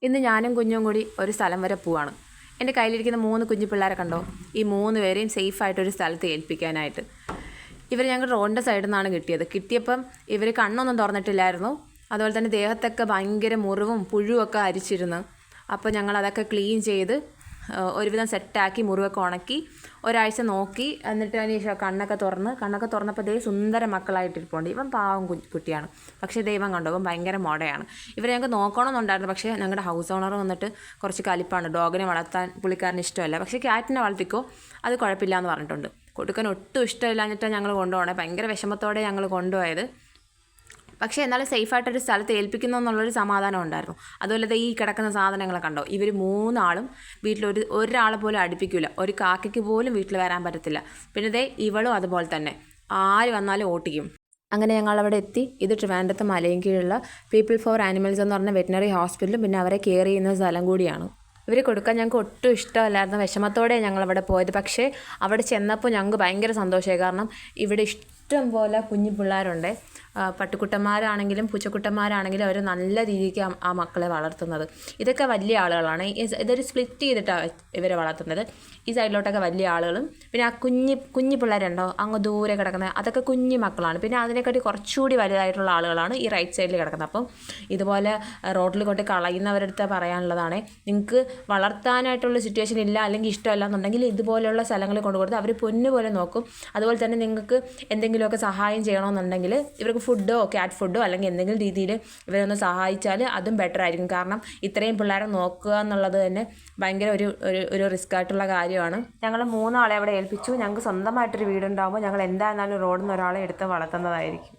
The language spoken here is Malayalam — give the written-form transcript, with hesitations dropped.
ഇന്ന് ഞാനും കുഞ്ഞും കൂടി ഒരു സ്ഥലം വരെ പോവാണ്. എൻ്റെ കയ്യിലിരിക്കുന്ന 3 കുഞ്ഞു പിള്ളേരെ കണ്ടോ? ഈ 3 പേരെയും സേഫായിട്ടൊരു സ്ഥലത്ത് ഏൽപ്പിക്കാനായിട്ട്. ഇവർ ഞങ്ങൾ റോഡിൻ്റെ സൈഡിൽ നിന്നാണ് കിട്ടിയപ്പം ഇവർ കണ്ണൊന്നും തുറന്നിട്ടില്ലായിരുന്നു. അതുപോലെ തന്നെ ദേഹത്തൊക്കെ ഭയങ്കര മുറിവും പുഴുവൊക്കെ അരിച്ചിരുന്നു. അപ്പോൾ ഞങ്ങൾ അതൊക്കെ ക്ലീൻ ചെയ്ത് ഒരുവിധം സെറ്റാക്കി മുറിവൊക്കെ ഉണക്കി ഒരാഴ്ച നോക്കി. എന്നിട്ട് അതിന് ശേഷം കണ്ണൊക്കെ തുറന്നപ്പോൾ ദേ സുന്ദര മക്കളായിട്ടിരിപ്പുണ്ട്. ഇവൻ പാവം കുട്ടിയാണ്, പക്ഷേ ദൈവം കണ്ടോ ഇവൻ ഭയങ്കര മോടയാണ്. ഇവരെ ഞങ്ങൾക്ക് നോക്കണമെന്നുണ്ടായിരുന്നു, പക്ഷേ ഞങ്ങളുടെ ഹൗസ് ഓണർ വന്നിട്ട് കുറച്ച് കലിപ്പാണ്. ഡോഗിനെ വളർത്താൻ പുള്ളിക്കാരന് ഇഷ്ടമല്ല, പക്ഷേ ക്യാറ്റിനെ വളർത്തിക്കോ അത് കുഴപ്പമില്ല എന്ന് പറഞ്ഞിട്ടുണ്ട്. കൊടുക്കാൻ ഒട്ടും ഇഷ്ടമില്ലാഞ്ഞിട്ടാണ് ഞങ്ങൾ കൊണ്ടുപോകണേ. ഭയങ്കര വിഷമത്തോടെ ഞങ്ങൾ കൊണ്ടുപോയത്. പക്ഷേ എന്നാലും സേഫായിട്ടൊരു സ്ഥലത്ത് ഏൽപ്പിക്കുന്നു എന്നുള്ളൊരു സമാധാനം ഉണ്ടായിരുന്നു. അതുപോലെ ഈ കിടക്കുന്ന സാധനങ്ങളെ കണ്ടോ? ഇവർ 3 ആളും വീട്ടിൽ ഒരാളെ പോലും അടുപ്പിക്കില്ല. ഒരു കാക്കയ്ക്ക് പോലും വീട്ടിൽ വരാൻ പറ്റത്തില്ല. പിന്നെ ഇവളും അതുപോലെ തന്നെ ആര് വന്നാലും ഓട്ടിക്കും. അങ്ങനെ ഞങ്ങളവിടെ എത്തി. ഇത് ട്രിവാൻഡ്രത്ത് മലയൻകീഴുള്ള പീപ്പിൾ ഫോർ ആനിമൽസ് എന്ന് പറഞ്ഞ വെറ്റിനറി ഹോസ്പിറ്റലും പിന്നെ അവരെ കെയർ ചെയ്യുന്ന സ്ഥലം കൂടിയാണ്. ഇവർ കൊടുക്കാൻ ഞങ്ങൾക്ക് ഒട്ടും ഇഷ്ടമല്ലായിരുന്നു. വിഷമത്തോടെ ഞങ്ങളവിടെ പോയത്. പക്ഷേ അവിടെ ചെന്നപ്പോൾ ഞങ്ങൾക്ക് ഭയങ്കര സന്തോഷമായി. കാരണം ഇവിടെ ഇഷ്ടം പോലെ കുഞ്ഞു പിള്ളേരുണ്ട്. പട്ടിക്കുട്ടന്മാരാണെങ്കിലും പൂച്ചക്കുട്ടന്മാരാണെങ്കിലും അവർ നല്ല രീതിക്ക് ആ മക്കളെ വളർത്തുന്നത്. ഇതൊക്കെ വലിയ ആളുകളാണ്. ഇതൊരു സ്പ്ലിറ്റ് ചെയ്തിട്ടാണ് ഇവരെ വളർത്തുന്നത്. ഈ സൈഡിലോട്ടൊക്കെ വലിയ ആളുകളും പിന്നെ ആ കുഞ്ഞു പിള്ളേരുണ്ടോ അങ്ങ് ദൂരെ കിടക്കുന്നത്, അതൊക്കെ കുഞ്ഞു മക്കളാണ്. പിന്നെ അതിനെക്കാട്ടി കുറച്ചുകൂടി വലുതായിട്ടുള്ള ആളുകളാണ് ഈ റൈറ്റ് സൈഡിൽ കിടക്കുന്നത്. അപ്പം ഇതുപോലെ റോഡിൽ കൊണ്ട് കളയുന്നവരുടെ അടുത്ത് പറയാനുള്ളതാണ്, നിങ്ങൾക്ക് വളർത്താനായിട്ടുള്ള സിറ്റുവേഷൻ ഇല്ല അല്ലെങ്കിൽ ഇഷ്ടമല്ല എന്നുണ്ടെങ്കിൽ ഇതുപോലെയുള്ള സ്ഥലങ്ങളിൽ കൊണ്ടുകൊടുത്ത് അവർ പൊന്നുപോലെ നോക്കും. അതുപോലെ തന്നെ നിങ്ങൾക്ക് എന്തെങ്കിലുമൊക്കെ സഹായം ചെയ്യണമെന്നുണ്ടെങ്കിൽ ഇവർക്ക് ഫുഡോ ക്യാറ്റ് ഫുഡോ അല്ലെങ്കിൽ എന്തെങ്കിലും രീതിയിൽ ഇവരൊന്ന് സഹായിച്ചാൽ അതും ബെറ്റർ ആയിരിക്കും. കാരണം ഇത്രയും പിള്ളേരെ നോക്കുക എന്നുള്ളത് തന്നെ ഭയങ്കര ഒരു റിസ്ക് ആയിട്ടുള്ള കാര്യമാണ്. ഞങ്ങൾ 3 ആളെ അവിടെ ഏൽപ്പിച്ചു. ഞങ്ങൾക്ക് സ്വന്തമായിട്ടൊരു വീടുണ്ടാകുമ്പോൾ ഞങ്ങൾ എന്തായിരുന്നാലും റോഡിൽ നിന്ന് ഒരാളെ എടുത്ത് വളർത്തുന്നതായിരിക്കും.